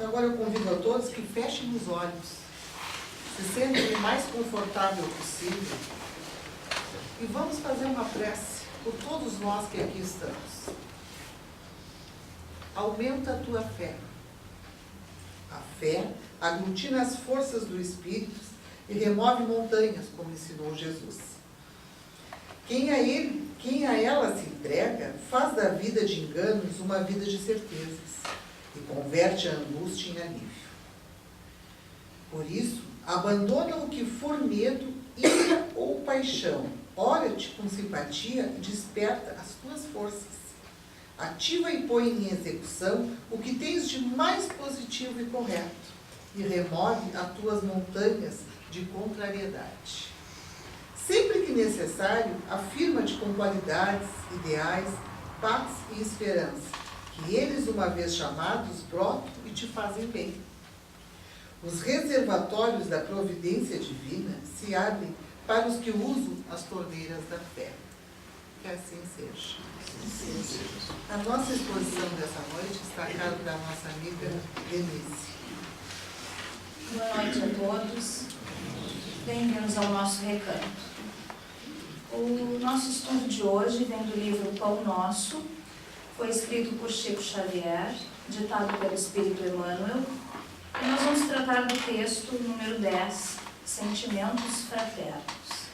Então agora eu convido a todos que fechem os olhos, se sentem o mais confortável possível e vamos fazer uma prece por todos nós que aqui estamos. Aumenta a tua fé. A fé aglutina as forças do Espírito e remove montanhas, como ensinou Jesus. Quem a ela se entrega, faz da vida de enganos uma vida de certezas e converte a angústia em alívio. Por isso, abandona o que for medo, ira ou paixão. Olha-te com simpatia e desperta as tuas forças. Ativa e põe em execução o que tens de mais positivo e correto e remove as tuas montanhas de contrariedade. Sempre que necessário, afirma-te com qualidades, ideais, paz e esperança, que eles, uma vez chamados, brotam e te fazem bem. Os reservatórios da providência divina se abrem para os que usam as torneiras da fé. Que assim seja. A nossa exposição dessa noite está a cargo da nossa amiga Denise. Boa noite a todos. Bem-vindos ao nosso recanto. O nosso estudo de hoje vem do livro Pão Nosso, foi escrito por Chico Xavier, ditado pelo Espírito Emmanuel, e nós vamos tratar do texto número 10, Sentimentos Fraternos.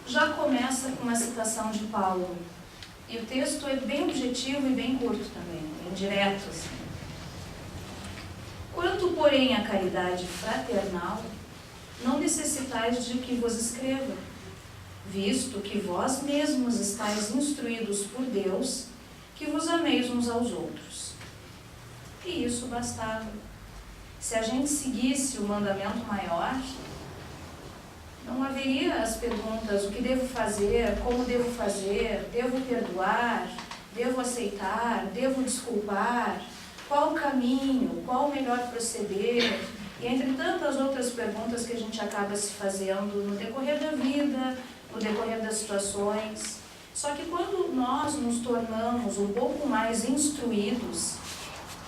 Já começa com uma citação de Paulo, e o texto é bem objetivo e bem curto também, bem direto assim. Quanto, porém, à caridade fraternal, não necessitais de que vos escreva, visto que vós mesmos estáis instruídos por Deus, que vos ameis uns aos outros. E isso bastava. Se a gente seguisse o mandamento maior, não haveria as perguntas: o que devo fazer, como devo fazer, devo perdoar, devo aceitar, devo desculpar, qual o caminho, qual o melhor proceder, e entre tantas outras perguntas que a gente acaba se fazendo no decorrer da vida, no decorrer das situações. Só que quando nós nos tornamos um pouco mais instruídos,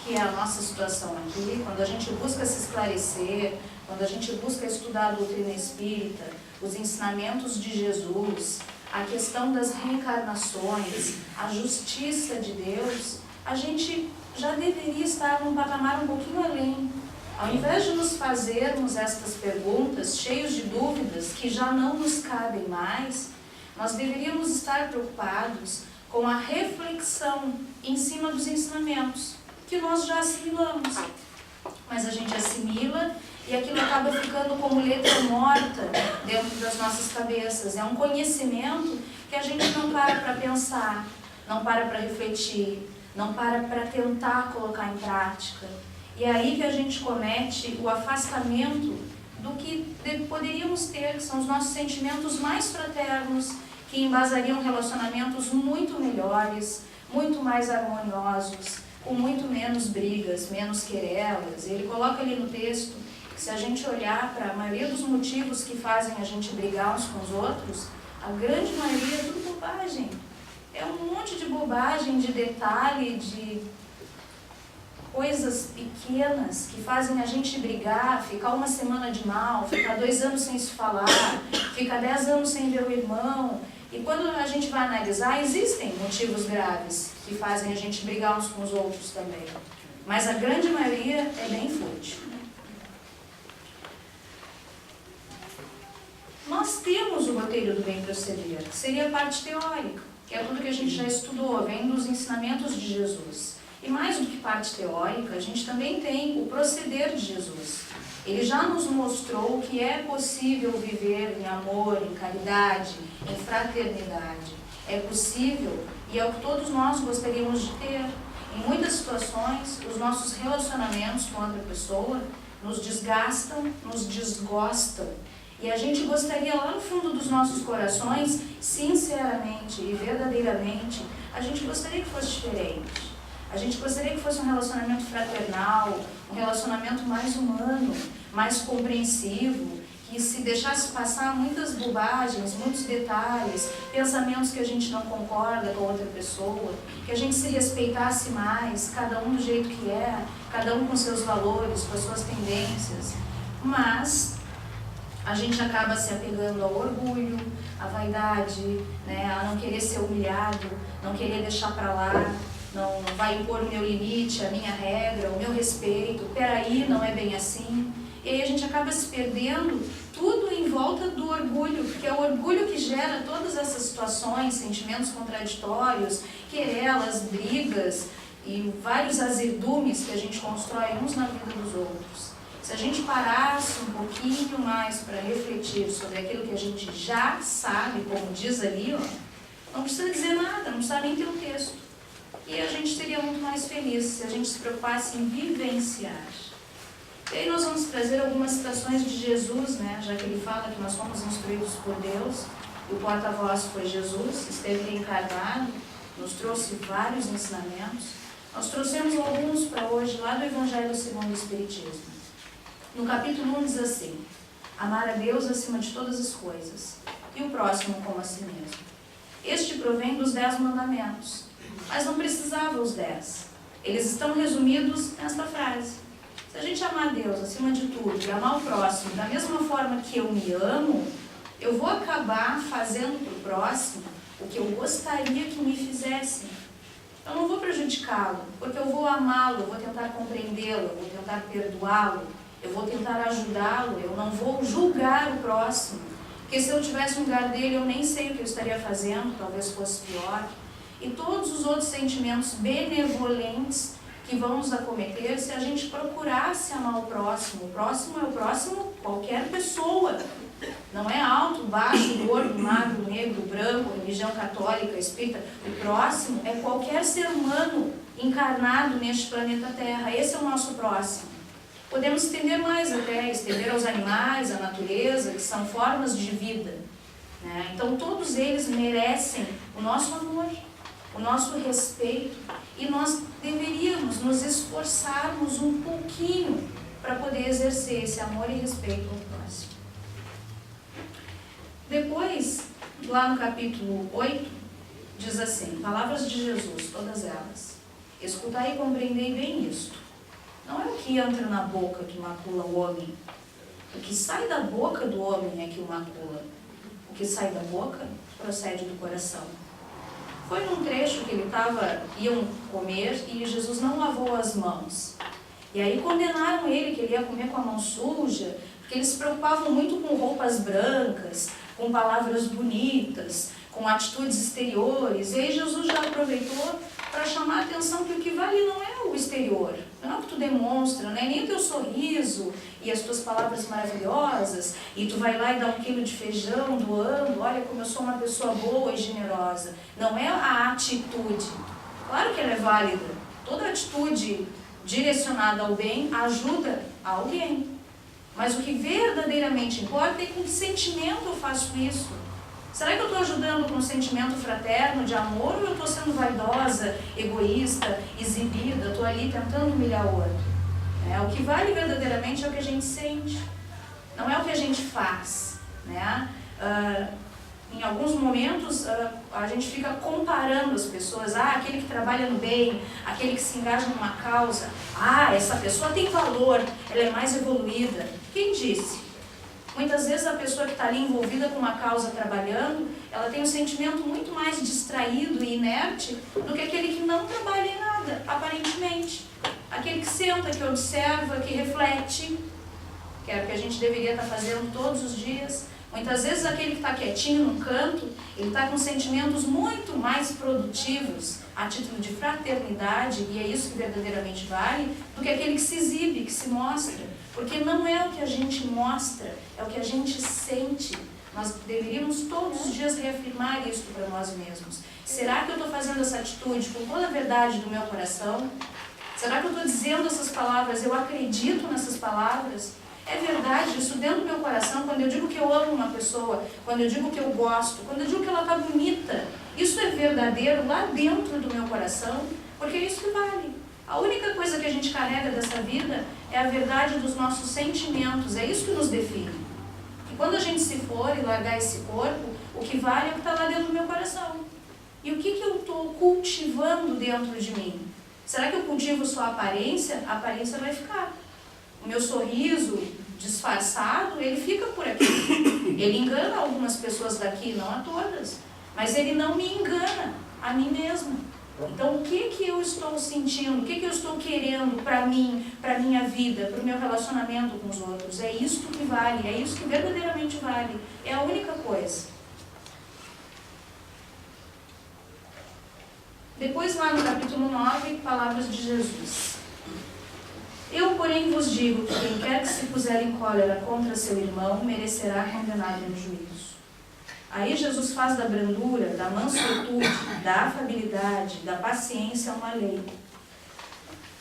que é a nossa situação aqui, quando a gente busca se esclarecer, quando a gente busca estudar a doutrina espírita, os ensinamentos de Jesus, a questão das reencarnações, a justiça de Deus, a gente já deveria estar num patamar um pouquinho além. Ao invés de nos fazermos estas perguntas, cheios de dúvidas que já não nos cabem mais, nós deveríamos estar preocupados com a reflexão em cima dos ensinamentos que nós já assimilamos. Mas a gente assimila e aquilo acaba ficando como letra morta dentro das nossas cabeças. É um conhecimento que a gente não para pensar, não para refletir, não para tentar colocar em prática. E é aí que a gente comete o afastamento do que poderíamos ter, que são os nossos sentimentos mais fraternos, que embasariam relacionamentos muito melhores, muito mais harmoniosos, com muito menos brigas, menos querelas. Ele coloca ali no texto que se a gente olhar para a maioria dos motivos que fazem a gente brigar uns com os outros, a grande maioria é tudo bobagem. É um monte de bobagem, de detalhe, de coisas pequenas que fazem a gente brigar, ficar uma semana de mal, ficar 2 anos sem se falar, ficar 10 anos sem ver o irmão. E quando a gente vai analisar, existem motivos graves que fazem a gente brigar uns com os outros também. Mas a grande maioria é bem fútil. Nós temos o roteiro do bem proceder, que seria a parte teórica, que é tudo que a gente já estudou, vem dos ensinamentos de Jesus. E mais do que parte teórica, a gente também tem o proceder de Jesus. Ele já nos mostrou que é possível viver em amor, em caridade, em fraternidade. É possível e é o que todos nós gostaríamos de ter. Em muitas situações, os nossos relacionamentos com outra pessoa nos desgastam, nos desgostam. E a gente gostaria lá no fundo dos nossos corações, sinceramente e verdadeiramente, a gente gostaria que fosse diferente. A gente gostaria que fosse um relacionamento fraternal, um relacionamento mais humano, mais compreensivo, que se deixasse passar muitas bobagens, muitos detalhes, pensamentos que a gente não concorda com a outra pessoa, que a gente se respeitasse mais, cada um do jeito que é, cada um com seus valores, com as suas tendências. Mas a gente acaba se apegando ao orgulho, à vaidade, né, a não querer ser humilhado, não querer deixar para lá, não vai impor o meu limite, a minha regra, o meu respeito, peraí, não é bem assim. E aí a gente acaba se perdendo tudo em volta do orgulho, porque é o orgulho que gera todas essas situações, sentimentos contraditórios, querelas, brigas e vários azedumes que a gente constrói uns na vida dos outros. Se a gente parasse um pouquinho mais para refletir sobre aquilo que a gente já sabe, como diz ali, ó, não precisa dizer nada, não precisa nem ter um texto. E a gente seria muito mais feliz se a gente se preocupasse em vivenciar. E aí nós vamos trazer algumas citações de Jesus, né? Já que ele fala que nós fomos instruídos por Deus, e o porta-voz foi Jesus, esteve reencarnado, nos trouxe vários ensinamentos. Nós trouxemos alguns para hoje lá do Evangelho segundo o Espiritismo. No capítulo 1 diz assim: amar a Deus acima de todas as coisas, e o próximo como a si mesmo. Este provém dos 10 mandamentos, mas não precisava os 10. Eles estão resumidos nesta frase. Se a gente amar a Deus acima de tudo e amar o próximo da mesma forma que eu me amo, eu vou acabar fazendo para o próximo o que eu gostaria que me fizessem. Eu não vou prejudicá-lo, porque eu vou amá-lo, eu vou tentar compreendê-lo, eu vou tentar perdoá-lo, eu vou tentar ajudá-lo, eu não vou julgar o próximo. Porque se eu tivesse no lugar dele, eu nem sei o que eu estaria fazendo, talvez fosse pior. E todos os outros sentimentos benevolentes que vão nos acometer se a gente procurasse amar o próximo. O próximo é o próximo, qualquer pessoa. Não é alto, baixo, gordo, magro, negro, branco, religião católica, espírita. O próximo é qualquer ser humano encarnado neste planeta Terra. Esse é o nosso próximo. Podemos estender mais até, estender aos animais, à natureza, que são formas de vida, né? Então todos eles merecem o nosso amor, o nosso respeito, e nós deveríamos nos esforçarmos um pouquinho para poder exercer esse amor e respeito ao próximo. Depois, lá no capítulo 8, diz assim, palavras de Jesus, todas elas: escutai e compreendei bem isto. Não é o que entra na boca que macula o homem. O que sai da boca do homem é que o macula. O que sai da boca procede do coração. Foi num trecho que iam comer e Jesus não lavou as mãos. E aí condenaram ele, que ele ia comer com a mão suja, porque eles se preocupavam muito com roupas brancas, com palavras bonitas, com atitudes exteriores. E aí Jesus já aproveitou para chamar a atenção que o que vale não é o exterior, não é o que tu demonstra, não é nem o teu sorriso e as tuas palavras maravilhosas, e tu vai lá e dá 1 quilo de feijão doando, olha como eu sou uma pessoa boa e generosa. Não é a atitude. Claro que ela é válida. Toda atitude direcionada ao bem ajuda alguém. Mas o que verdadeiramente importa é com que sentimento eu faço isso. Será que eu estou ajudando com um sentimento fraterno, de amor, ou eu estou sendo vaidosa, egoísta, exibida, estou ali tentando humilhar o outro? O que vale verdadeiramente é o que a gente sente, não é o que a gente faz, né? Em alguns momentos a gente fica comparando as pessoas, aquele que trabalha no bem, aquele que se engaja numa causa, essa pessoa tem valor, ela é mais evoluída. Quem disse? Muitas vezes a pessoa que está ali envolvida com uma causa trabalhando, ela tem um sentimento muito mais distraído e inerte do que aquele que não trabalha em nada, aparentemente. Aquele que senta, que observa, que reflete, que é o que a gente deveria estar fazendo todos os dias. Muitas vezes aquele que está quietinho no canto, ele está com sentimentos muito mais produtivos a título de fraternidade, e é isso que verdadeiramente vale, do que aquele que se exibe, que se mostra. Porque não é o que a gente mostra, é o que a gente sente. Nós deveríamos todos os dias reafirmar isso para nós mesmos. Será que eu estou fazendo essa atitude com toda a verdade do meu coração? Será que eu estou dizendo essas palavras, eu acredito nessas palavras? É verdade isso dentro do meu coração, quando eu digo que eu amo uma pessoa, quando eu digo que eu gosto, quando eu digo que ela está bonita, isso é verdadeiro lá dentro do meu coração? Porque é isso que vale. A única coisa que a gente carrega dessa vida é a verdade dos nossos sentimentos, é isso que nos define. que quando a gente se for e largar esse corpo, o que vale é o que está lá dentro do meu coração. E o que eu estou cultivando dentro de mim? Será que eu cultivo só a aparência? A aparência vai ficar. O meu sorriso disfarçado, ele fica por aqui. Ele engana algumas pessoas daqui, não a todas. Mas ele não me engana, a mim mesma. Então, o que eu estou sentindo? O que eu estou querendo para mim, para a minha vida, para o meu relacionamento com os outros? É isso que vale, é isso que verdadeiramente vale. É a única coisa. Depois, lá no capítulo 9, palavras de Jesus. Eu, porém, vos digo que quem quer que se puser em cólera contra seu irmão, merecerá condenado no juízo. Aí Jesus faz da brandura, da mansuetude, da afabilidade, da paciência uma lei.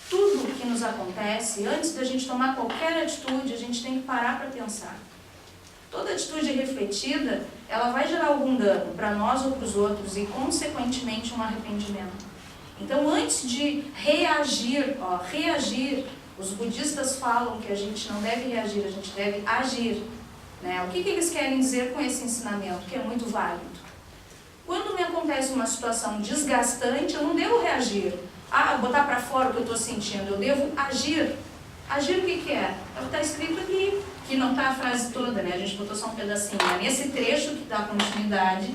Tudo o que nos acontece, antes da gente tomar qualquer atitude, a gente tem que parar para pensar. Toda atitude refletida, ela vai gerar algum dano para nós ou para os outros e, consequentemente, um arrependimento. Então, antes de reagir, os budistas falam que a gente não deve reagir, a gente deve agir. Né? O que eles querem dizer com esse ensinamento, que é muito válido? Quando me acontece uma situação desgastante, eu não devo reagir. Botar para fora o que eu estou sentindo, eu devo agir. Agir o que é? É o que está escrito aqui, que não está a frase toda, né? A gente botou só um pedacinho. Nesse trecho que dá continuidade,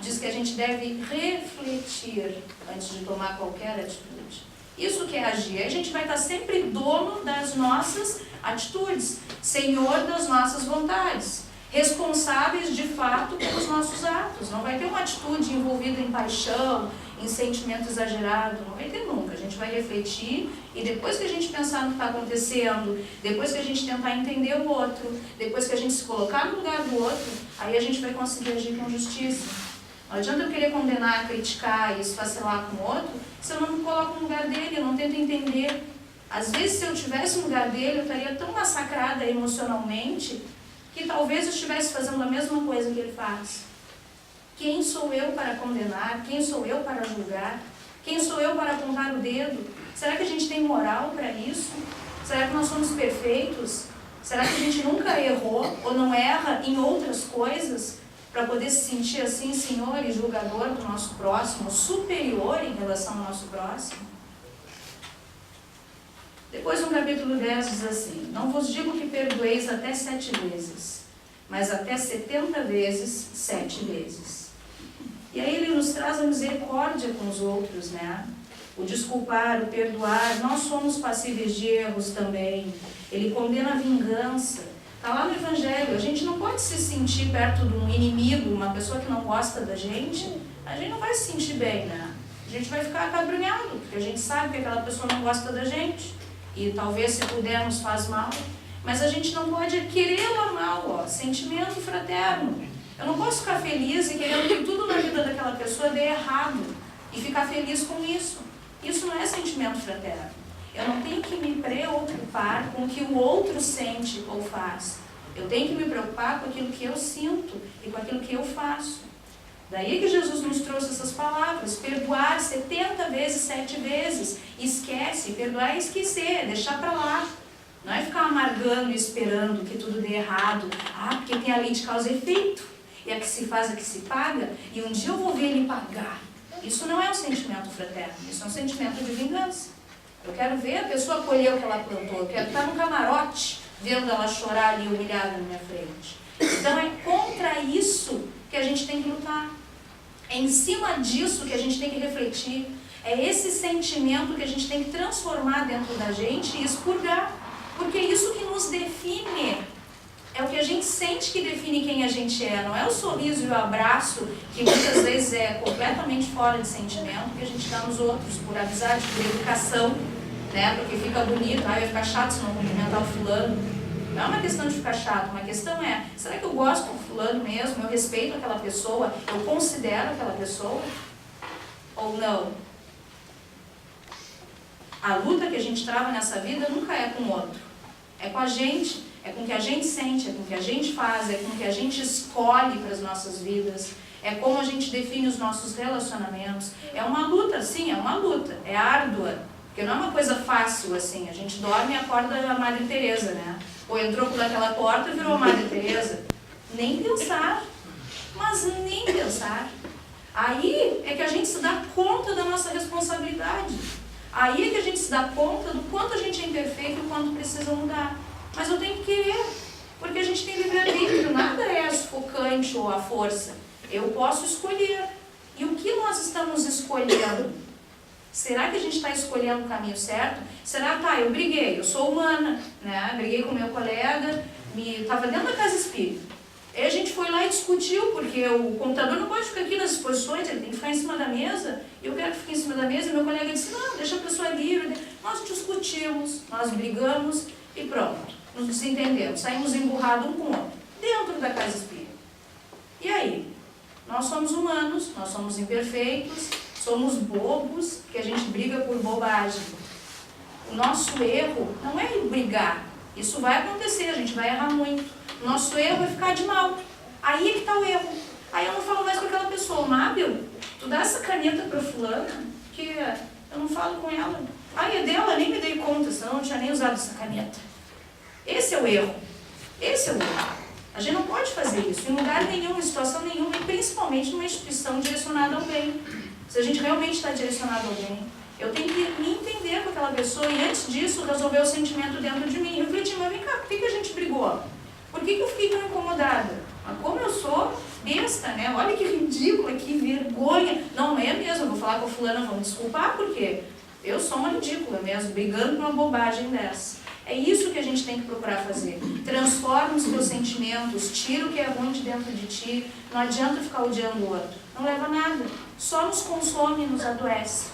diz que a gente deve refletir antes de tomar qualquer atitude. Isso que é agir. A gente vai estar sempre dono das nossas atitudes, senhor das nossas vontades, responsáveis de fato pelos nossos atos. Não vai ter uma atitude envolvida em paixão, em sentimento exagerado, não vai ter nunca. A gente vai refletir e depois que a gente pensar no que está acontecendo, depois que a gente tentar entender o outro, depois que a gente se colocar no lugar do outro, aí a gente vai conseguir agir com justiça. Não adianta eu querer condenar, criticar e esfacelar com o outro se eu não me coloco no lugar dele, eu não tento entender. Às vezes, se eu estivesse no lugar dele, eu estaria tão massacrada emocionalmente que talvez eu estivesse fazendo a mesma coisa que ele faz. Quem sou eu para condenar? Quem sou eu para julgar? Quem sou eu para apontar o dedo? Será que a gente tem moral para isso? Será que nós somos perfeitos? Será que a gente nunca errou ou não erra em outras coisas para poder se sentir assim, senhor e julgador do nosso próximo, superior em relação ao nosso próximo? Depois no capítulo 10 diz assim: não vos digo que perdoeis até 7 vezes, mas até 70 vezes 7 vezes. E aí ele nos traz a misericórdia com os outros, né? O desculpar, o perdoar, nós somos passíveis de erros também. Ele condena a vingança. Está lá no Evangelho, a gente não pode se sentir perto de um inimigo, uma pessoa que não gosta da gente, a gente não vai se sentir bem, né? A gente vai ficar acabrunhado, porque a gente sabe que aquela pessoa não gosta da gente. E talvez se pudermos faz mal, mas a gente não pode querer-la mal, sentimento fraterno. Eu não posso ficar feliz e querendo que tudo na vida daquela pessoa dê errado e ficar feliz com isso. Isso não é sentimento fraterno. Eu não tenho que me preocupar com o que o outro sente ou faz. Eu tenho que me preocupar com aquilo que eu sinto e com aquilo que eu faço. Daí que Jesus nos trouxe essas palavras: perdoar 70 vezes, 7 vezes. Esquece, perdoar é esquecer, deixar para lá. Não é ficar amargando e esperando que tudo dê errado. Porque tem a lei de causa e efeito. E a que se faz, a que se paga. E um dia eu vou ver ele pagar. Isso não é um sentimento fraterno, isso é um sentimento de vingança. Eu quero ver a pessoa colher o que ela plantou. Eu quero estar no camarote, vendo ela chorar ali humilhada na minha frente. Então é contra isso que a gente tem que lutar. É em cima disso que a gente tem que refletir. É esse sentimento que a gente tem que transformar dentro da gente e expurgar. Porque é isso que nos define. É o que a gente sente que define quem a gente é. Não é o sorriso e o abraço, que muitas vezes é completamente fora de sentimento, que a gente dá nos outros, por amizade, por educação, né? Porque fica bonito, vai ficar chato se não cumprimentar o fulano. Não é uma questão de ficar chato, uma questão é: será que eu gosto do fulano mesmo? Eu respeito aquela pessoa? Eu considero aquela pessoa? Ou não? A luta que a gente trava nessa vida nunca é com o outro. É com a gente, é com o que a gente sente, é com o que a gente faz, é com o que a gente escolhe para as nossas vidas, é como a gente define os nossos relacionamentos. É uma luta, sim, é uma luta, é árdua, porque não é uma coisa fácil assim. A gente dorme e acorda a Madre Teresa, né? Ou entrou por aquela porta e virou a Madre Teresa. Nem pensar. Mas nem pensar. Aí é que a gente se dá conta da nossa responsabilidade. Aí é que a gente se dá conta do quanto a gente é imperfeito e o quanto precisa mudar. Mas eu tenho que querer, porque a gente tem livre-arbítrio, nada é sufocante ou a força. Eu posso escolher. E o que nós estamos escolhendo? Será que a gente está escolhendo o caminho certo? Será que eu briguei, eu sou humana, né? Briguei com meu colega, estava dentro da casa espírita. Aí a gente foi lá e discutiu, porque o computador não pode ficar aqui nas exposições, ele tem que ficar em cima da mesa. Eu quero que fique em cima da mesa, e meu colega disse, não, deixa a pessoa livre. Nós discutimos, nós brigamos e pronto, nos desentendemos, saímos emburrados um com o outro, dentro da casa espírita. E aí? Nós somos humanos, nós somos imperfeitos, somos bobos, que a gente briga por bobagem. O nosso erro não é brigar, isso vai acontecer, a gente vai errar muito. Nosso erro é ficar de mal. Aí é que está o erro. Aí eu não falo mais com aquela pessoa. Mábel, tu dá essa caneta para fulana, que eu não falo com ela. Ai, é dela, nem me dei conta, senão eu não tinha nem usado essa caneta. Esse é o erro. Esse é o erro. A gente não pode fazer isso em lugar nenhum, em situação nenhuma, e principalmente numa instituição direcionada ao bem. Se a gente realmente está direcionado ao bem, eu tenho que me entender com aquela pessoa e antes disso resolver o sentimento dentro de mim. Refletir, mas vem cá, por que a gente brigou? Por que eu fiquei tão incomodada? Mas como eu sou besta, né? Olha que ridícula, que vergonha. Não é mesmo, eu vou falar com a fulana, vamos desculpar, porque eu sou uma ridícula mesmo, brigando por uma bobagem dessa. É isso que a gente tem que procurar fazer. Transforma os teus sentimentos, tira o que é ruim de dentro de ti. Não adianta ficar odiando o outro. Não leva a nada. Só nos consome e nos adoece.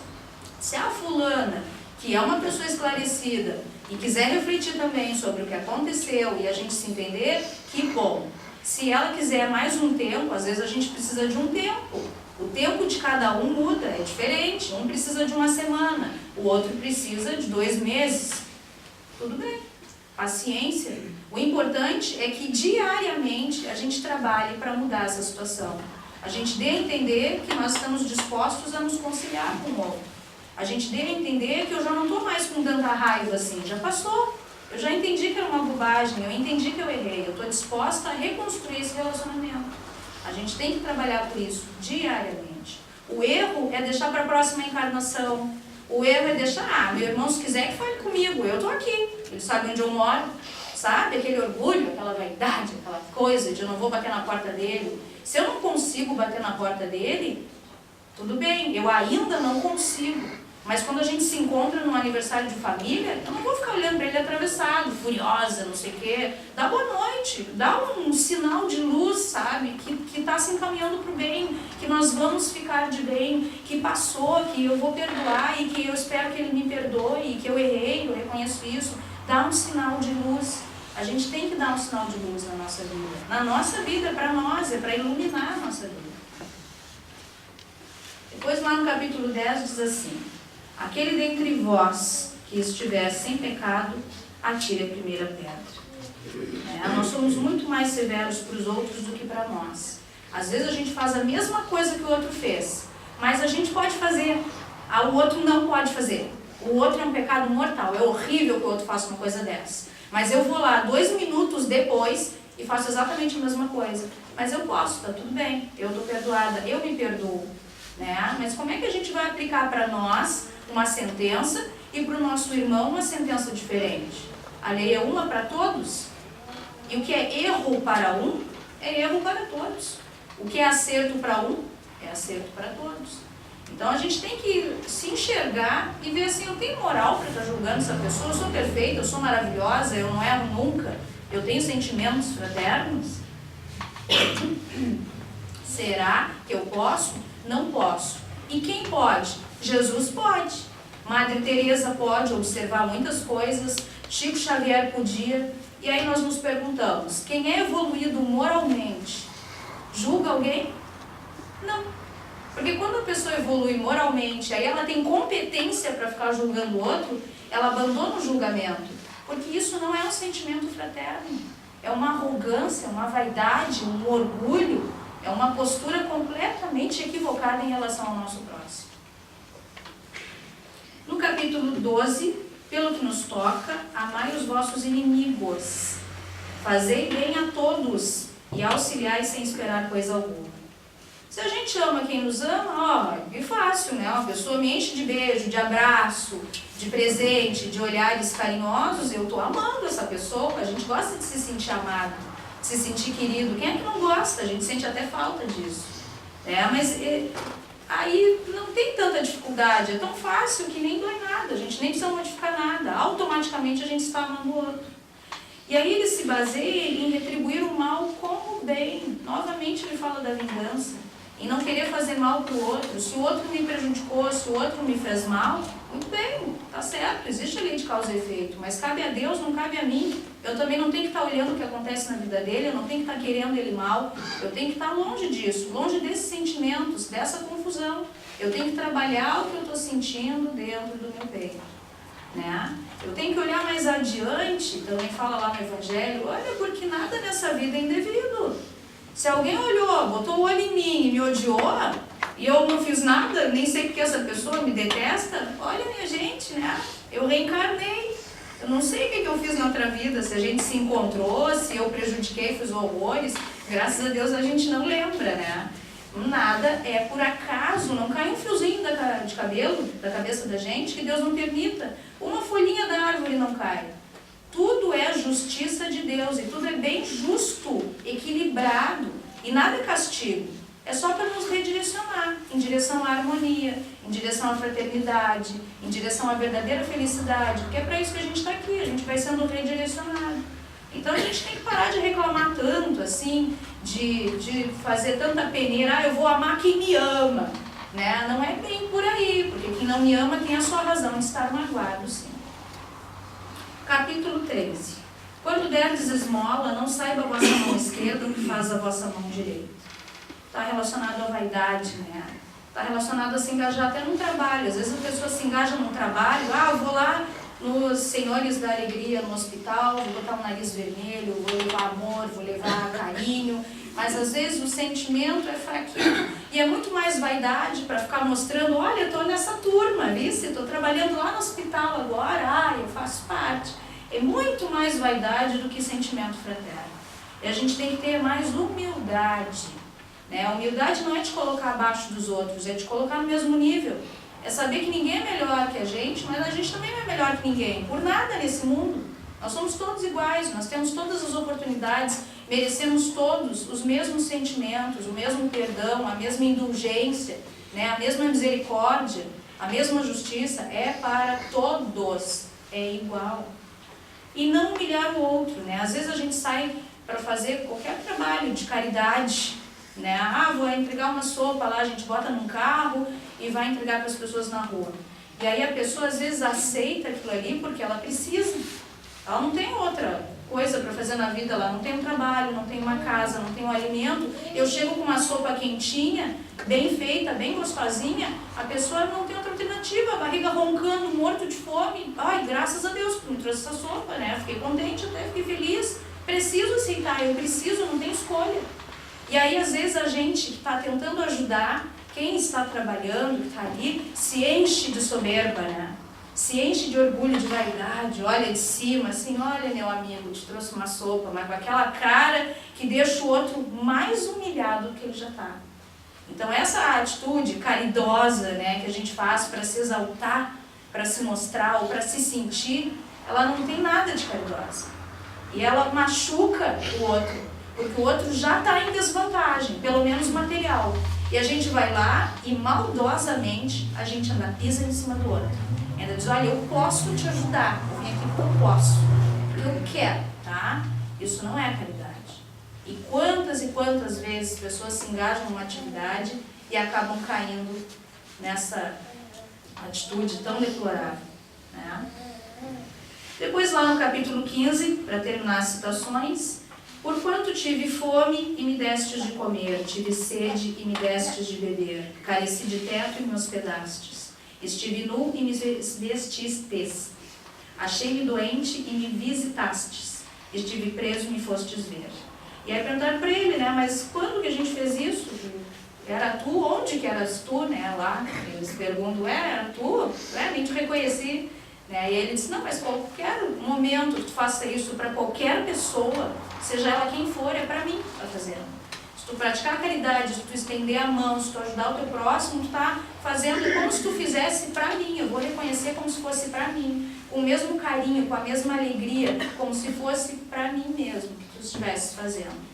Se a fulana, que é uma pessoa esclarecida, e quiser refletir também sobre o que aconteceu e a gente se entender, que bom. Se ela quiser mais um tempo, às vezes a gente precisa de um tempo. O tempo de cada um muda, é diferente. Um precisa de uma semana, o outro precisa de 2 meses. Tudo bem, paciência. O importante é que diariamente a gente trabalhe para mudar essa situação. A gente dê a entender que nós estamos dispostos a nos conciliar com o outro. A gente deve entender que eu já não estou mais com tanta raiva assim, já passou. Eu já entendi que era uma bobagem, eu entendi que eu errei, eu estou disposta a reconstruir esse relacionamento. A gente tem que trabalhar por isso diariamente. O erro é deixar para a próxima encarnação. O erro é deixar, meu irmão, se quiser que fale comigo, eu estou aqui. Ele sabe onde eu moro, sabe? Aquele orgulho, aquela vaidade, aquela coisa de eu não vou bater na porta dele. Se eu não consigo bater na porta dele, tudo bem, eu ainda não consigo. Mas quando a gente se encontra num aniversário de família, eu não vou ficar olhando para ele atravessado, furiosa, não sei o quê. Dá boa noite, dá um sinal de luz, sabe? Que está se encaminhando para o bem, que nós vamos ficar de bem, que passou, que eu vou perdoar e que eu espero que ele me perdoe, que eu errei, eu reconheço isso. Dá um sinal de luz. A gente tem que dar um sinal de luz na nossa vida. Na nossa vida, para nós, é para iluminar a nossa vida. Depois lá no capítulo 10 diz assim: aquele dentre vós que estiver sem pecado, atire a primeira pedra. Nós somos muito mais severos para os outros do que para nós. Às vezes a gente faz a mesma coisa que o outro fez, mas a gente pode fazer, o outro não pode fazer. O outro é um pecado mortal, é horrível que o outro faça uma coisa dessa. Mas eu vou lá 2 minutos depois e faço exatamente a mesma coisa. Mas eu posso, tá tudo bem, eu estou perdoada, eu me perdoo. Mas como é que a gente vai aplicar para nós uma sentença e para o nosso irmão uma sentença diferente? A lei é uma para todos? E o que é erro para um, é erro para todos. O que é acerto para um, é acerto para todos. Então a gente tem que se enxergar e ver assim, eu tenho moral para estar julgando essa pessoa, eu sou perfeita, eu sou maravilhosa, eu não erro nunca, eu tenho sentimentos fraternos? Será que eu posso? Não posso. E quem pode? Jesus pode. Madre Teresa pode observar muitas coisas, Chico Xavier podia. E aí nós nos perguntamos, quem é evoluído moralmente, julga alguém? Não. Porque quando a pessoa evolui moralmente, aí ela tem competência para ficar julgando o outro, ela abandona o julgamento. Porque isso não é um sentimento fraterno. É uma arrogância, uma vaidade, um orgulho. É uma postura completamente equivocada em relação ao nosso próximo. No capítulo 12, pelo que nos toca, amai os vossos inimigos, fazei bem a todos e auxiliais sem esperar coisa alguma. Se a gente ama quem nos ama, ó, é fácil, né? Uma pessoa me enche de beijo, de abraço, de presente, de olhares carinhosos, eu estou amando essa pessoa. A gente gosta de se sentir amado, de se sentir querido. Quem é que não gosta? A gente sente até falta disso. Mas aí não tem tanta dificuldade, é tão fácil que nem dói nada, a gente nem precisa modificar nada, automaticamente a gente está amando o outro. E aí ele se baseia em retribuir o mal com o bem. Novamente ele fala da vingança, em não querer fazer mal para o outro. Se o outro me prejudicou, se o outro me fez mal, muito bem, tá certo, existe a lei de causa e efeito, mas cabe a Deus, não cabe a mim. Eu também não tenho que estar olhando o que acontece na vida dele, eu não tenho que estar querendo ele mal, eu tenho que estar longe disso, longe desses sentimentos, dessa confusão. Eu tenho que trabalhar o que eu estou sentindo dentro do meu peito, né? Eu tenho que olhar mais adiante, também fala lá no Evangelho, olha, porque nada nessa vida é indevido. Se alguém olhou, botou o olho em mim e me odiou, e eu não fiz nada, nem sei porque essa pessoa me detesta, olha, minha gente, né? Eu reencarnei. Eu não sei o que eu fiz na outra vida, se a gente se encontrou, se eu prejudiquei, fiz horrores. Graças a Deus a gente não lembra, né? Nada é por acaso, não cai um fiozinho de cabelo da cabeça da gente que Deus não permita. Uma folhinha da árvore não cai. Tudo é justiça de Deus e tudo é bem justo, equilibrado e nada é castigo. É só para nos redirecionar em direção à harmonia, em direção à fraternidade, em direção à verdadeira felicidade, porque é para isso que a gente está aqui, a gente vai sendo redirecionado. Então a gente tem que parar de reclamar tanto, assim, de fazer tanta peneira, eu vou amar quem me ama, né? Não é bem por aí, porque quem não me ama tem a sua razão de estar magoado, sim. Capítulo 13. Quando derdes esmola, não saiba a vossa mão esquerda o que faz a vossa mão direita. Está relacionado à vaidade, né? Está relacionado a se engajar até no trabalho. Às vezes a pessoa se engaja no trabalho, eu vou lá nos Senhores da Alegria no hospital, vou botar um nariz vermelho, vou levar amor, vou levar carinho, mas às vezes o sentimento é fraquinho e é muito mais vaidade para ficar mostrando, olha, eu estou nessa turma, vice, estou trabalhando lá no hospital agora, eu faço parte. É muito mais vaidade do que sentimento fraterno. E a gente tem que ter mais humildade, né? A humildade não é te colocar abaixo dos outros, é te colocar no mesmo nível. É saber que ninguém é melhor que a gente, mas a gente também não é melhor que ninguém, por nada nesse mundo. Nós somos todos iguais, nós temos todas as oportunidades, merecemos todos os mesmos sentimentos, o mesmo perdão, a mesma indulgência, né? A mesma misericórdia, a mesma justiça, é para todos, é igual. E não humilhar o outro, né? Às vezes a gente sai para fazer qualquer trabalho de caridade, né? Vou entregar uma sopa lá, a gente bota num carro e vai entregar para as pessoas na rua. E aí a pessoa às vezes aceita aquilo ali porque ela precisa. Ela não tem outra coisa para fazer na vida, ela não tem um trabalho, não tem uma casa, não tem um alimento. Eu chego com uma sopa quentinha, bem feita, bem gostosinha, a pessoa não tem outra alternativa, a barriga roncando, morto de fome. Graças a Deus que me trouxe essa sopa, né? Fiquei contente até, fiquei feliz. Preciso aceitar, eu preciso, não tenho escolha. E aí, às vezes, a gente que está tentando ajudar, quem está trabalhando, que está ali, se enche de soberba, né? Se enche de orgulho, de vaidade, olha de cima, assim, olha, meu amigo, te trouxe uma sopa, mas com aquela cara que deixa o outro mais humilhado do que ele já está. Então, essa atitude caridosa, né, que a gente faz para se exaltar, para se mostrar ou para se sentir, ela não tem nada de caridosa. E ela machuca o outro, porque o outro já está em desvantagem, pelo menos material. E a gente vai lá e maldosamente a gente ainda pisa em cima do outro. Ainda diz, olha, eu posso te ajudar, eu vim aqui porque eu posso, porque eu quero, tá? Isso não é caridade. E quantas vezes pessoas se engajam numa atividade e acabam caindo nessa atitude tão deplorável, né? Depois lá no capítulo 15, para terminar as citações, porquanto tive fome e me destes de comer, tive sede e me destes de beber, careci de teto e me hospedastes, estive nu e me vestistes, achei-me doente e me visitastes, estive preso e me fostes ver. E aí perguntaram para ele, né, mas quando que a gente fez isso? Era tu? Onde que eras tu, né, lá? Eles perguntam, era tu? Nem te reconheci. Né? E ele disse, não, mas qualquer momento que tu faça isso para qualquer pessoa, seja ela quem for, é para mim que tu tá fazendo. Se tu praticar a caridade, se tu estender a mão, se tu ajudar o teu próximo, tu tá fazendo como se tu fizesse para mim. Eu vou reconhecer como se fosse para mim, com o mesmo carinho, com a mesma alegria, como se fosse para mim mesmo que tu estivesse fazendo.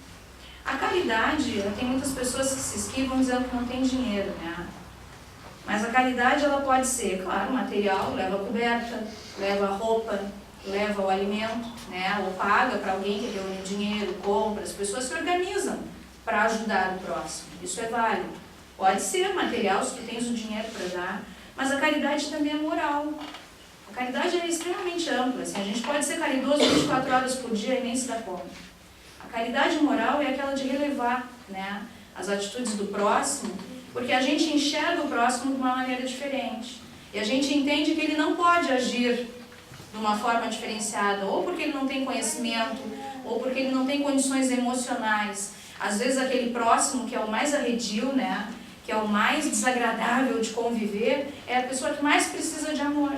A caridade, tem muitas pessoas que se esquivam dizendo que não tem dinheiro, né? Mas a caridade, ela pode ser, claro, material, leva coberta, leva roupa, leva o alimento, né? Ou paga para alguém que reúne dinheiro, compra. As pessoas se organizam para ajudar o próximo. Isso é válido. Pode ser material, se tu tens o dinheiro para dar, mas a caridade também é moral. A caridade é extremamente ampla. Assim, a gente pode ser caridoso 24 horas por dia e nem se dá conta. A caridade moral é aquela de relevar, né, as atitudes do próximo, porque a gente enxerga o próximo de uma maneira diferente. E a gente entende que ele não pode agir de uma forma diferenciada, ou porque ele não tem conhecimento, ou porque ele não tem condições emocionais. Às vezes aquele próximo que é o mais arredio, né, que é o mais desagradável de conviver, é a pessoa que mais precisa de amor.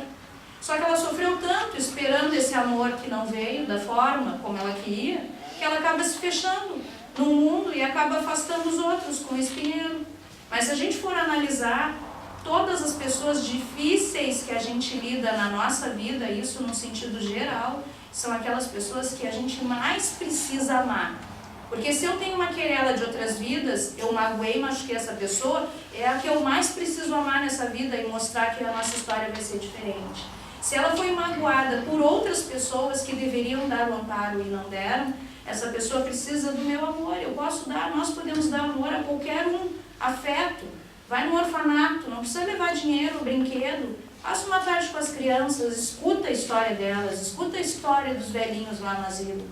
Só que ela sofreu tanto esperando esse amor que não veio da forma como ela queria, que ela acaba se fechando no mundo e acaba afastando os outros com o espinheiro. Mas se a gente for analisar todas as pessoas difíceis que a gente lida na nossa vida, isso no sentido geral, são aquelas pessoas que a gente mais precisa amar. Porque se eu tenho uma querela de outras vidas, eu magoei, machuquei essa pessoa, é a que eu mais preciso amar nessa vida e mostrar que a nossa história vai ser diferente. Se ela foi magoada por outras pessoas que deveriam dar o amparo e não deram, essa pessoa precisa do meu amor. Eu posso dar, nós podemos dar amor a qualquer um, afeto. Vai no orfanato, não precisa levar dinheiro, brinquedo. Passa uma tarde com as crianças, escuta a história delas, escuta a história dos velhinhos lá no asilo.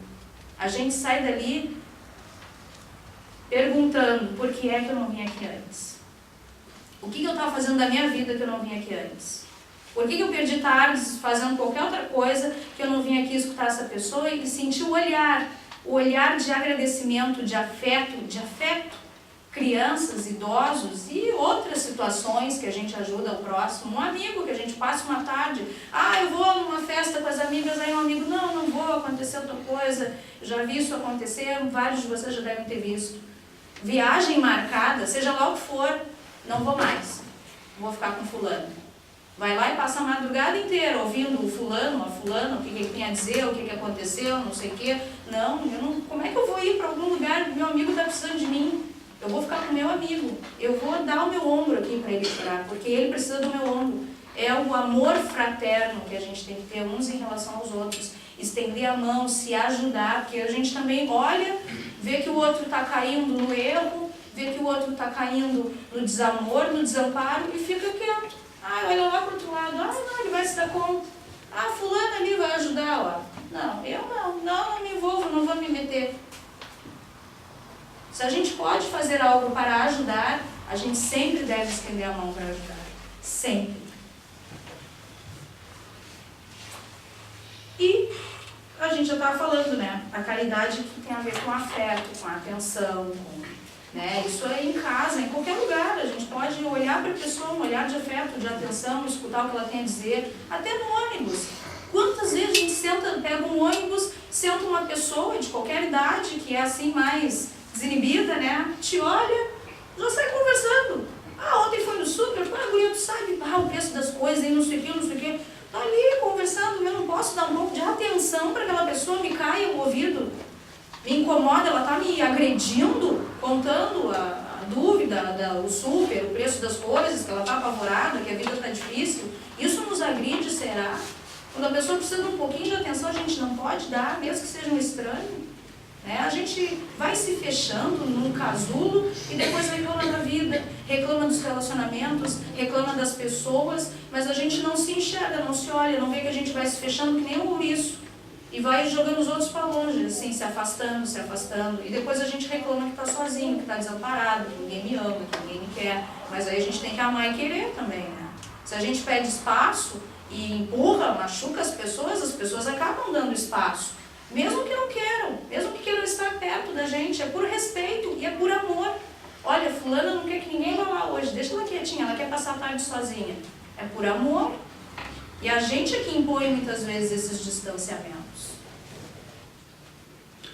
A gente sai dali perguntando, por que é que eu não vim aqui antes? O que eu estava fazendo da minha vida que eu não vim aqui antes? Por que eu perdi tardes fazendo qualquer outra coisa que eu não vim aqui escutar essa pessoa e sentir o olhar de agradecimento, de afeto, crianças, idosos e outras situações que a gente ajuda o próximo, um amigo que a gente passa uma tarde, eu vou numa festa com as amigas, aí um amigo, não vou, aconteceu outra coisa, já vi isso acontecer, vários de vocês já devem ter visto. Viagem marcada, seja lá o que for, não vou mais, vou ficar com fulano. Vai lá e passa a madrugada inteira ouvindo o fulano, a fulana, o que ele tem a dizer, o que aconteceu, não sei o quê. Não, como é que eu vou ir para algum lugar, meu amigo está precisando de mim? Eu vou ficar com o meu amigo, eu vou dar o meu ombro aqui para ele chorar, porque ele precisa do meu ombro. É o amor fraterno que a gente tem que ter uns em relação aos outros. Estender a mão, se ajudar, porque a gente também olha, vê que o outro está caindo no erro, vê que o outro está caindo no desamor, no desamparo e fica quieto. Olha lá para o outro lado, não, ele vai se dar conta. Fulano ali vai ajudar, ó. Não, eu não me envolvo, não vou me meter. Se a gente pode fazer algo para ajudar, a gente sempre deve estender a mão para ajudar. Sempre. E a gente já estava falando, né? A caridade que tem a ver com afeto, com atenção, né? Isso é em casa, em qualquer lugar. A gente pode olhar para a pessoa, um olhar de afeto, de atenção, escutar o que ela tem a dizer, até no ônibus. Quantas vezes a gente pega um ônibus, senta uma pessoa de qualquer idade, que é assim mais desinibida, né? Te olha, já sai conversando. Ontem foi no super, guria, tu sabe, o preço das coisas, não sei o que. Tá ali conversando, eu não posso dar um pouco de atenção para aquela pessoa, me caia o ouvido, me incomoda, ela tá me agredindo, contando a dúvida, o super, o preço das coisas, que ela tá apavorada, que a vida tá difícil. Isso nos agride, será? Quando a pessoa precisa de um pouquinho de atenção, a gente não pode dar, mesmo que seja um estranho. Né? A gente vai se fechando num casulo e depois reclama da vida, reclama dos relacionamentos, reclama das pessoas, mas a gente não se enxerga, não se olha, não vê que a gente vai se fechando que nem um ouriço e vai jogando os outros para longe, assim, se afastando, e depois a gente reclama que está sozinho, que está desamparado, que ninguém me ama, que ninguém me quer, mas aí a gente tem que amar e querer também, né? Se a gente pede espaço e empurra, machuca as pessoas acabam dando espaço. Mesmo que não queiram, mesmo que queiram estar perto da gente, é por respeito e é por amor. Olha, fulana não quer que ninguém vá lá hoje, deixa ela quietinha, ela quer passar a tarde sozinha. É por amor. E a gente é que impõe muitas vezes esses distanciamentos.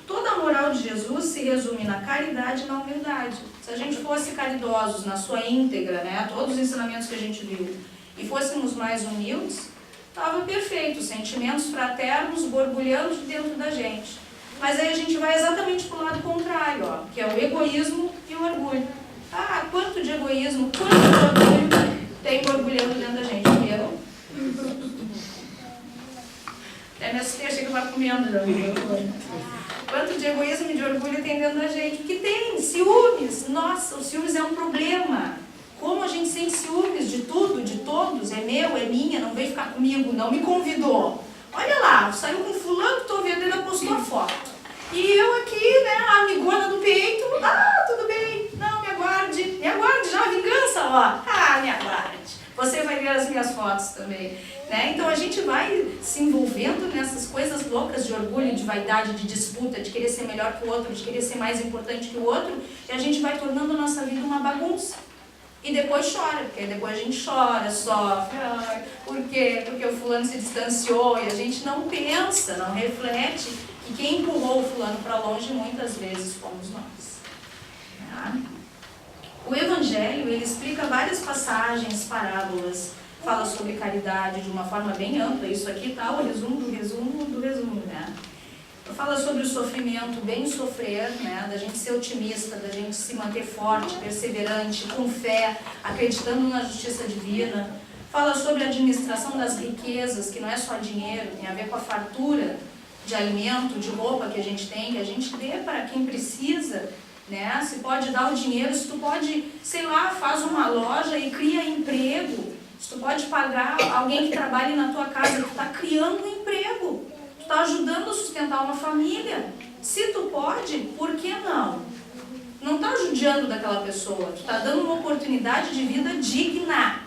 Toda a moral de Jesus se resume na caridade e na humildade. Se a gente fosse caridosos na sua íntegra, né, todos os ensinamentos que a gente viu, e fôssemos mais humildes, estava perfeito, sentimentos fraternos borbulhando de dentro da gente. Mas aí a gente vai exatamente para o lado contrário, ó, que é o egoísmo e o orgulho. Ah, quanto de egoísmo, quanto de orgulho tem borbulhando dentro da gente? Eu? Até me assustei, achei que eu estava comendo já. Quanto de egoísmo e de orgulho tem dentro da gente? Porque tem ciúmes. Nossa, o ciúmes é um problema. Como a gente sente ciúmes de tudo, de todos, é meu, é minha, não veio ficar comigo, não me convidou. Olha lá, saiu com fulano, estou vendo, ele postou a foto. E eu aqui, né, a amigona do peito, tudo bem, não, me aguarde já a vingança, ó, me aguarde. Você vai ver as minhas fotos também, né? Então a gente vai se envolvendo nessas coisas loucas de orgulho, de vaidade, de disputa, de querer ser melhor que o outro, de querer ser mais importante que o outro, e a gente vai tornando a nossa vida uma bagunça. E depois chora, porque depois a gente chora, sofre. Ai, por quê? Porque o fulano se distanciou e a gente não pensa, não reflete que quem empurrou o fulano para longe muitas vezes fomos nós. Tá? O Evangelho, ele explica várias passagens, parábolas, fala sobre caridade de uma forma bem ampla. Isso aqui tá o resumo do resumo do resumo, né? Fala sobre o sofrimento, bem sofrer, né? Da gente ser otimista, da gente se manter forte, perseverante, com fé, acreditando na justiça divina. Fala sobre a administração das riquezas, que não é só dinheiro, tem a ver com a fartura de alimento, de roupa que a gente tem, que a gente dê para quem precisa, né? Se pode dar o dinheiro, se tu pode, sei lá, faz uma loja e cria emprego, se tu pode pagar alguém que trabalhe na tua casa, tu está criando um emprego. Está ajudando a sustentar uma família. Se tu pode, por que não? Não está judiando daquela pessoa, tu está dando uma oportunidade de vida digna.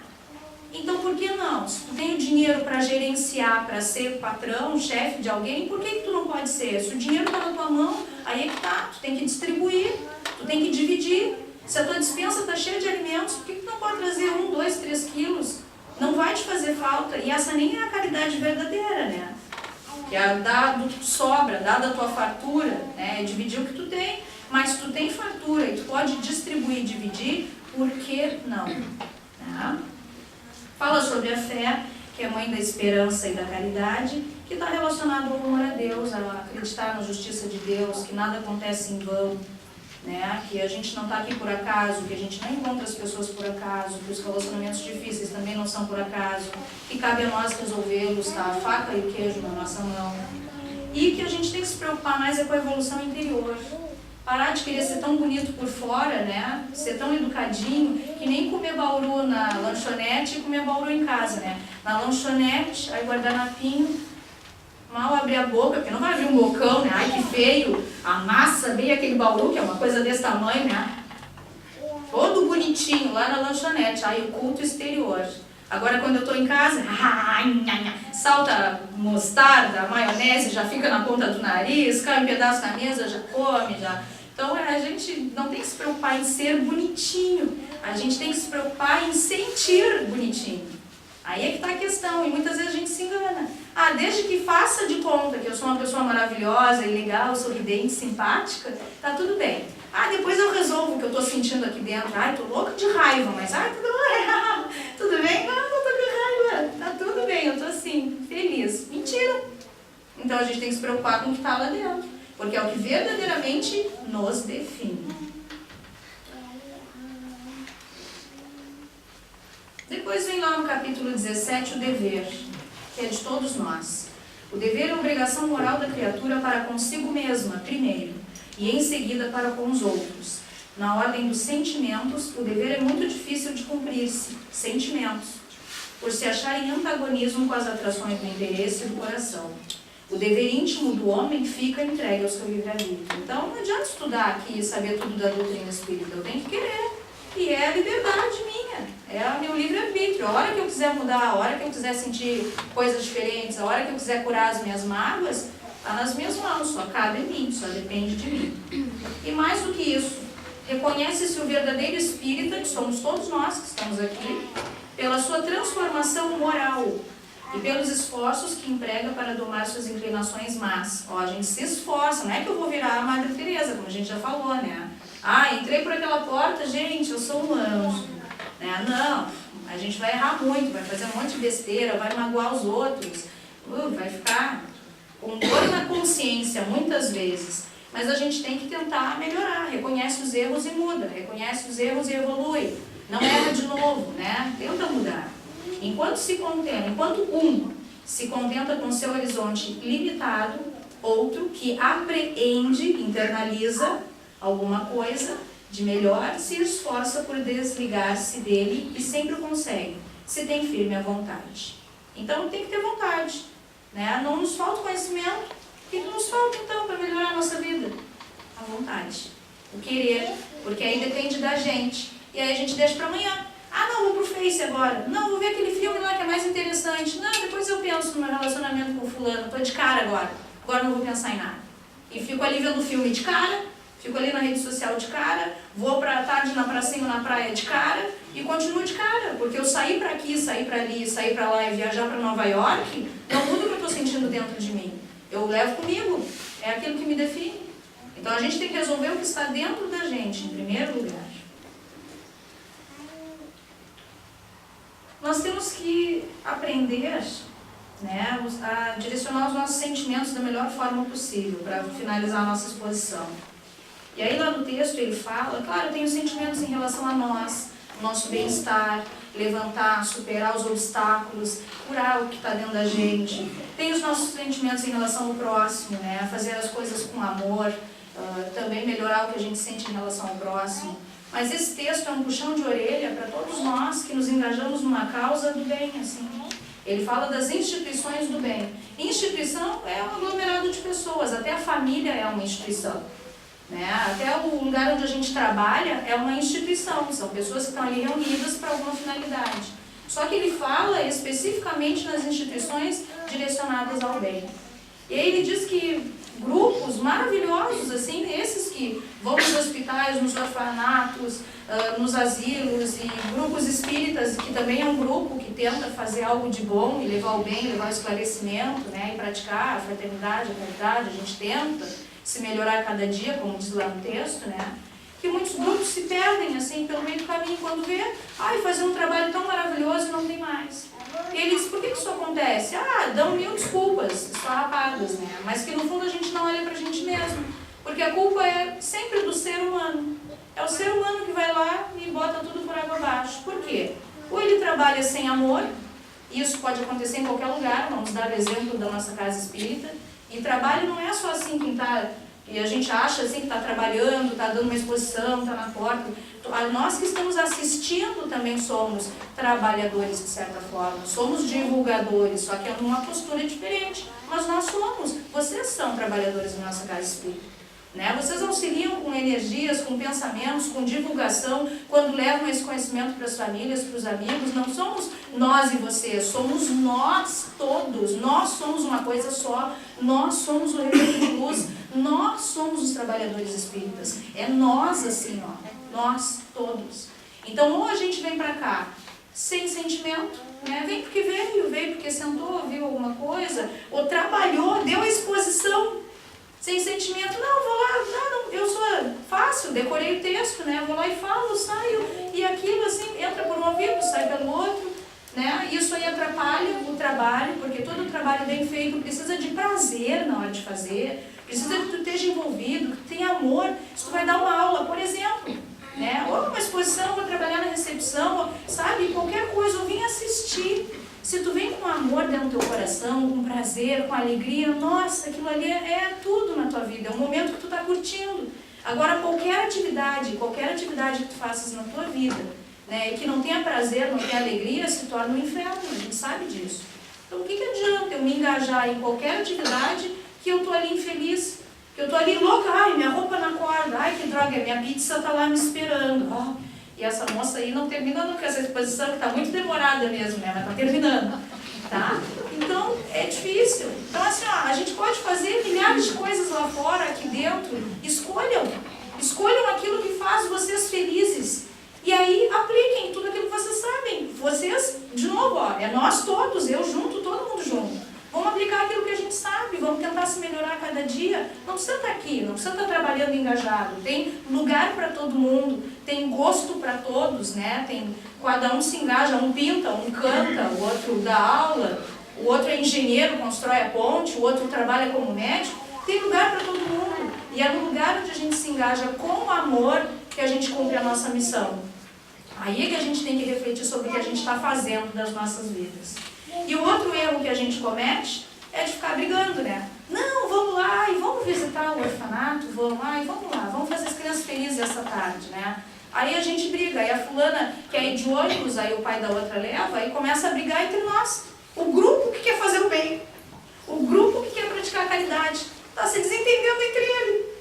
Então por que não? Se tu tem o dinheiro para gerenciar, para ser patrão, chefe de alguém, por que tu não pode ser? Se o dinheiro está na tua mão, aí é que tá, tu tem que distribuir, tu tem que dividir. Se a tua despensa está cheia de alimentos, por que tu não pode trazer 1, 2, 3 quilos? Não vai te fazer falta. E essa nem é a caridade verdadeira, né? Que é dar do que tu sobra, dar da tua fartura, né? É dividir o que tu tem, mas tu tem fartura e tu pode distribuir e dividir, por que não? Tá? Fala sobre a fé, que é mãe da esperança e da caridade, que está relacionado ao amor a Deus, a acreditar na justiça de Deus, que nada acontece em vão, né? Que a gente não está aqui por acaso, que a gente não encontra as pessoas por acaso, que os relacionamentos difíceis também não são por acaso, que cabe a nós resolvê-los, tá? A faca e o queijo na nossa mão. E que a gente tem que se preocupar mais é com a evolução interior. Parar de querer ser tão bonito por fora, né? Ser tão educadinho, que nem comer bauru na lanchonete e comer bauru em casa, né? Na lanchonete, aí guardanapinho, mal abrir a boca, porque não vai abrir um bocão, né? Ai, que feio, amassa bem aquele bauru, que é uma coisa desse tamanho, né? Todo bonitinho lá na lanchonete, aí o culto exterior. Agora quando eu tô em casa, salta mostarda, maionese, já fica na ponta do nariz, cai um pedaço na mesa, já come, já... Então a gente não tem que se preocupar em ser bonitinho, a gente tem que se preocupar em sentir bonitinho. Aí é que está a questão, e muitas vezes a gente se engana. Ah, desde que faça de conta que eu sou uma pessoa maravilhosa, legal, sorridente, simpática, tá tudo bem. Ah, depois eu resolvo o que eu estou sentindo aqui dentro. Ai, tô louca de raiva, mas ai, tudo bem? Não, não tô com raiva. Tá tudo bem, eu tô assim, feliz. Mentira. Então a gente tem que se preocupar com o que está lá dentro, porque é o que verdadeiramente nos define. Depois vem lá no capítulo 17 o dever, que é de todos nós. O dever é a obrigação moral da criatura para consigo mesma, primeiro, e em seguida para com os outros. Na ordem dos sentimentos, o dever é muito difícil de cumprir-se, sentimentos, por se achar em antagonismo com as atrações do interesse e do coração. O dever íntimo do homem fica entregue ao seu livre-arbítrio. Então não adianta estudar aqui e saber tudo da doutrina espírita, eu tenho que querer. E é a liberdade minha, é o meu livre-arbítrio. A hora que eu quiser mudar, a hora que eu quiser sentir coisas diferentes, a hora que eu quiser curar as minhas mágoas, está nas minhas mãos, só cabe a mim, só depende de mim. E mais do que isso, reconhece-se o verdadeiro espírita, que somos todos nós que estamos aqui, pela sua transformação moral, e pelos esforços que emprega para domar suas inclinações más. Ó, a gente se esforça, não é que eu vou virar a Madre Teresa, como a gente já falou, né? Ah, entrei por aquela porta, gente, eu sou um anjo. Né? Não, a gente vai errar muito, vai fazer um monte de besteira, vai magoar os outros, vai ficar com dor na consciência muitas vezes. Mas a gente tem que tentar melhorar, reconhece os erros e muda, reconhece os erros e evolui. Não erra de novo, né? Tenta mudar. Enquanto um se contenta com seu horizonte limitado, outro que apreende, internaliza alguma coisa de melhor, se esforça por desligar-se dele e sempre consegue, se tem firme a vontade. Então tem que ter vontade, né? Não nos falta conhecimento. O que nos falta então para melhorar a nossa vida? A vontade, o querer, porque aí depende da gente. E aí a gente deixa para amanhã. Ah, não, vou pro Face agora. Não, vou ver aquele filme lá que é mais interessante. Não, depois eu penso no meu relacionamento com o fulano. Tô de cara agora. Agora não vou pensar em nada. E fico ali vendo o filme de cara, fico ali na rede social de cara, vou pra tarde na pracinha na praia de cara e continuo de cara. Porque eu sair para aqui, sair para ali, sair para lá e viajar para Nova York, não muda o que eu tô sentindo dentro de mim. Eu levo comigo. É aquilo que me define. Então a gente tem que resolver o que está dentro da gente, em primeiro lugar. Nós temos que aprender, né, a direcionar os nossos sentimentos da melhor forma possível, para finalizar a nossa exposição. E aí lá no texto ele fala, claro, eu tenho sentimentos em relação a nós, nosso bem-estar, levantar, superar os obstáculos, curar o que está dentro da gente. Tem os nossos sentimentos em relação ao próximo, né, fazer as coisas com amor, também melhorar o que a gente sente em relação ao próximo. Mas esse texto é um puxão de orelha para todos nós que nos engajamos numa causa do bem, assim. Ele fala das instituições do bem. Instituição é um aglomerado de pessoas, até a família é uma instituição. Né? Até o lugar onde a gente trabalha é uma instituição, são pessoas que estão ali reunidas para alguma finalidade. Só que ele fala especificamente nas instituições direcionadas ao bem. E aí ele diz que grupos maravilhosos, assim, esses que vão nos hospitais, nos orfanatos, nos asilos, e grupos espíritas, que também é um grupo que tenta fazer algo de bom e levar o bem, levar o esclarecimento, né, e praticar a fraternidade, a caridade, a gente tenta se melhorar a cada dia, como diz lá no texto, né, que muitos grupos se perdem, assim, pelo meio do caminho, quando vê, fazer um trabalho tão maravilhoso e não tem mais. E ele diz, por que isso acontece? Dão mil desculpas, esfarrapadas, né? Mas que no fundo a gente não olha pra gente mesmo. Porque a culpa é sempre do ser humano. É o ser humano que vai lá e bota tudo por água abaixo. Por quê? Ou ele trabalha sem amor, e isso pode acontecer em qualquer lugar, vamos dar o exemplo da nossa casa espírita. E trabalho não é só assim quem está... E a gente acha assim que está trabalhando, está dando uma exposição, está na porta. Nós que estamos assistindo também somos trabalhadores, de certa forma. Somos divulgadores, só que é uma postura diferente. Mas nós somos. Vocês são trabalhadores da nossa casa espírita. Né? Vocês auxiliam com energias, com pensamentos, com divulgação, quando levam esse conhecimento para as famílias, para os amigos. Não somos nós e vocês, somos nós todos. Nós somos uma coisa só, nós somos o reino de luz, nós somos os trabalhadores espíritas. É nós assim, ó, nós todos. Então, ou a gente vem para cá sem sentimento, né? Vem porque veio porque sentou, viu alguma coisa, ou trabalhou, deu a exposição. Sem sentimento, não, vou lá, não, eu sou fácil, decorei o texto, né? Vou lá e falo, saio, e aquilo assim, entra por um ouvido, sai pelo outro, né? Isso aí atrapalha o trabalho, porque todo trabalho bem feito precisa de prazer na hora de fazer, precisa que tu esteja envolvido, que tu tenha amor. Se tu vai dar uma aula, por exemplo, né? Ou uma exposição, vou trabalhar na recepção, ou, sabe, qualquer coisa, eu vim assistir. Se tu vem com amor dentro do teu coração, com prazer, com alegria, nossa, aquilo ali é tudo na tua vida, é um momento que tu está curtindo. Agora, qualquer atividade que tu faças na tua vida, né, e que não tenha prazer, não tenha alegria, se torna um inferno, a gente sabe disso. Então, o que adianta eu me engajar em qualquer atividade que eu estou ali infeliz, que eu estou ali louca, minha roupa na corda, que droga, minha pizza está lá me esperando, E essa moça aí não termina nunca essa exposição, que está muito demorada mesmo, né? Mas está terminando, tá? Então, é difícil. Então, assim, a gente pode fazer milhares de coisas lá fora, aqui dentro. Escolham aquilo que faz vocês felizes. E aí, apliquem tudo aquilo que vocês sabem. Vocês, de novo, é nós todos, eu junto, todo Vamos aplicar aquilo que a gente sabe, vamos tentar se melhorar a cada dia. Não precisa estar aqui, não precisa estar trabalhando engajado. Tem lugar para todo mundo, tem gosto para todos, né? Cada um se engaja, um pinta, um canta, o outro dá aula, o outro é engenheiro, constrói a ponte, o outro trabalha como médico. Tem lugar para todo mundo. E é no lugar onde a gente se engaja com amor que a gente cumpre a nossa missão. Aí é que a gente tem que refletir sobre o que a gente está fazendo das nossas vidas. E o outro erro que a gente comete é de ficar brigando, né? Não, vamos lá e vamos visitar o orfanato, vamos lá e vamos fazer as crianças felizes essa tarde, né? Aí a gente briga, aí a fulana quer ir de ônibus, aí o pai da outra leva, aí começa a brigar entre nós. O grupo que quer fazer o bem, o grupo que quer praticar a caridade, está se desentendendo entre ele.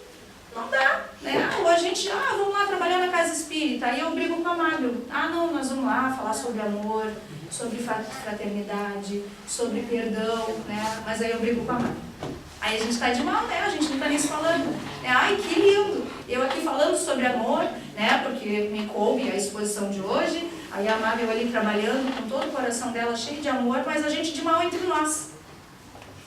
Não dá, né? Ou a gente, vamos lá trabalhar na casa espírita, aí eu brigo com a Mábio. Não, nós vamos lá falar sobre amor, sobre fraternidade, sobre perdão, né? Mas aí eu brigo com a Mábio. Aí a gente está de mal, né? A gente não está nem se falando. Ai, que lindo! Eu aqui falando sobre amor, né? Porque me coube a exposição de hoje, aí a Mábio ali trabalhando com todo o coração dela cheio de amor, mas a gente de mal entre nós.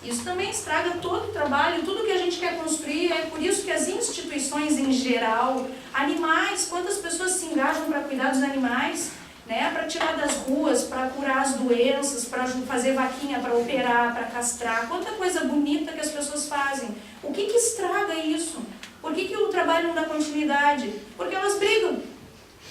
Isso também estraga todo o trabalho, tudo que a gente quer construir. É por isso que as instituições em geral, animais, quantas pessoas se engajam para cuidar dos animais, né? Para tirar das ruas, para curar as doenças, para fazer vaquinha, para operar, para castrar. Quanta coisa bonita que as pessoas fazem. O que estraga isso? Por que o trabalho não dá continuidade? Porque elas brigam.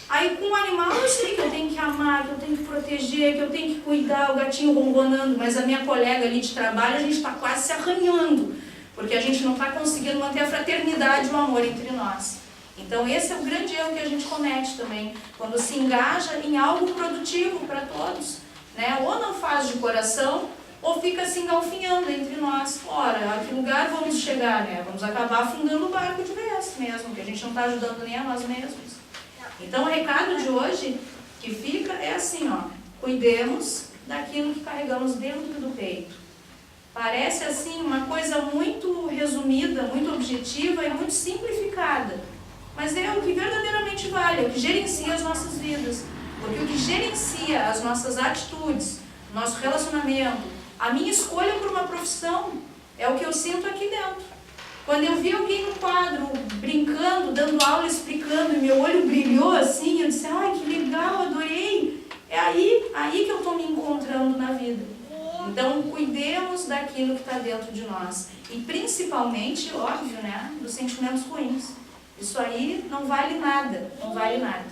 Aí com o animal eu sei que eu tenho que amar, que eu tenho que proteger, que eu tenho que cuidar, o gatinho ronronando, mas a minha colega ali de trabalho, a gente está quase se arranhando, porque a gente não está conseguindo manter a fraternidade e o amor entre nós. Então esse é o grande erro que a gente comete também, quando se engaja em algo produtivo para todos, né? Ou não faz de coração, ou fica se engalfinhando entre nós. Ora, a que lugar vamos chegar, né? Vamos acabar afundando o barco de vez mesmo, que a gente não está ajudando nem a nós mesmos. Então o recado de hoje que fica é assim, cuidemos daquilo que carregamos dentro do peito. Parece assim uma coisa muito resumida, muito objetiva e muito simplificada, mas é o que verdadeiramente vale, é o que gerencia as nossas vidas, porque o que gerencia as nossas atitudes, nosso relacionamento, a minha escolha por uma profissão, é o que eu sinto aqui dentro. Quando eu vi alguém no quadro, brincando, dando aula, explicando, e meu olho brilhou assim, eu disse, que legal, adorei. É aí que eu estou me encontrando na vida. Então, cuidemos daquilo que está dentro de nós. E principalmente, óbvio, né, dos sentimentos ruins. Isso aí não vale nada, não vale nada.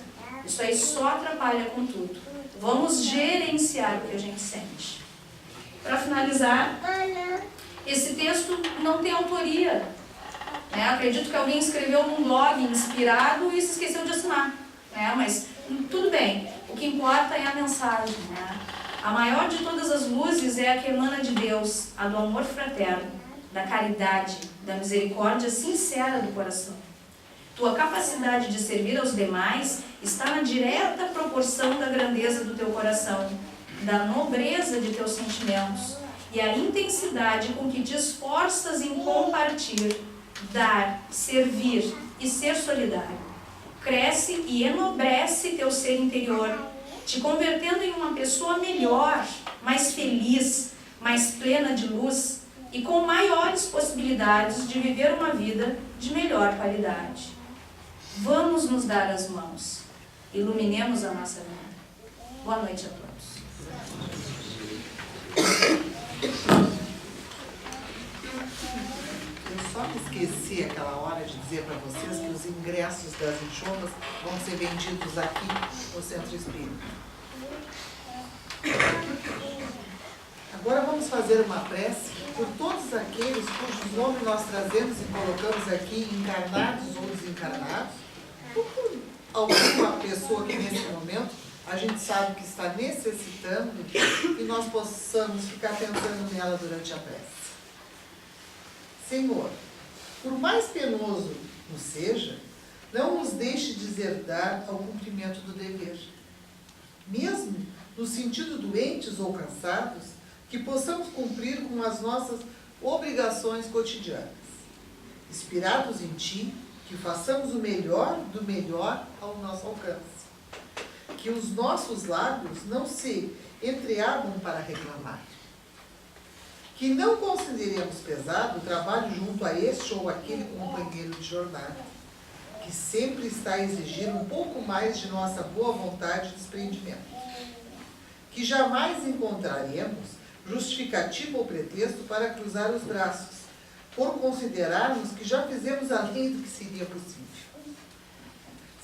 Isso aí só atrapalha com tudo. Vamos gerenciar o que a gente sente. Para finalizar, esse texto não tem autoria. Acredito que alguém escreveu num blog inspirado e se esqueceu de assinar. Mas tudo bem, o que importa é a mensagem. A maior de todas as luzes é a que emana de Deus, a do amor fraterno, da caridade, da misericórdia sincera do coração. Tua capacidade de servir aos demais está na direta proporção da grandeza do teu coração, da nobreza de teus sentimentos e a intensidade com que te esforças em compartilhar, dar, servir e ser solidário. Cresce e enobrece teu ser interior, te convertendo em uma pessoa melhor, mais feliz, mais plena de luz e com maiores possibilidades de viver uma vida de melhor qualidade. Vamos nos dar as mãos. Iluminemos a nossa vida. Boa noite a todos. Eu só me esqueci aquela hora de dizer para vocês que os ingressos das enxovas vão ser vendidos aqui no Centro Espírita. Agora vamos fazer uma prece por todos aqueles cujos nomes nós trazemos e colocamos aqui, encarnados ou desencarnados, ou por alguma pessoa que nesse momento a gente sabe que está necessitando e nós possamos ficar pensando nela durante a prece. Senhor, por mais penoso nos seja, não nos deixe deserdar ao cumprimento do dever. Mesmo no sentido doentes ou cansados, que possamos cumprir com as nossas obrigações cotidianas. Inspirados em Ti, que façamos o melhor do melhor ao nosso alcance. Que os nossos lábios não se entreabam para reclamar. Que não consideremos pesado o trabalho junto a este ou aquele companheiro de jornada, que sempre está a exigir um pouco mais de nossa boa vontade e desprendimento. Que jamais encontraremos justificativa ou pretexto para cruzar os braços, por considerarmos que já fizemos além do que seria possível.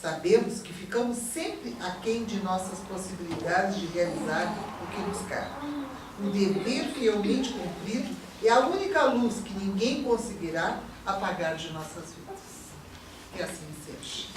Sabemos que ficamos sempre aquém de nossas possibilidades de realizar o que nos cabe. Um dever fielmente cumprido é a única luz que ninguém conseguirá apagar de nossas vidas. Que assim seja.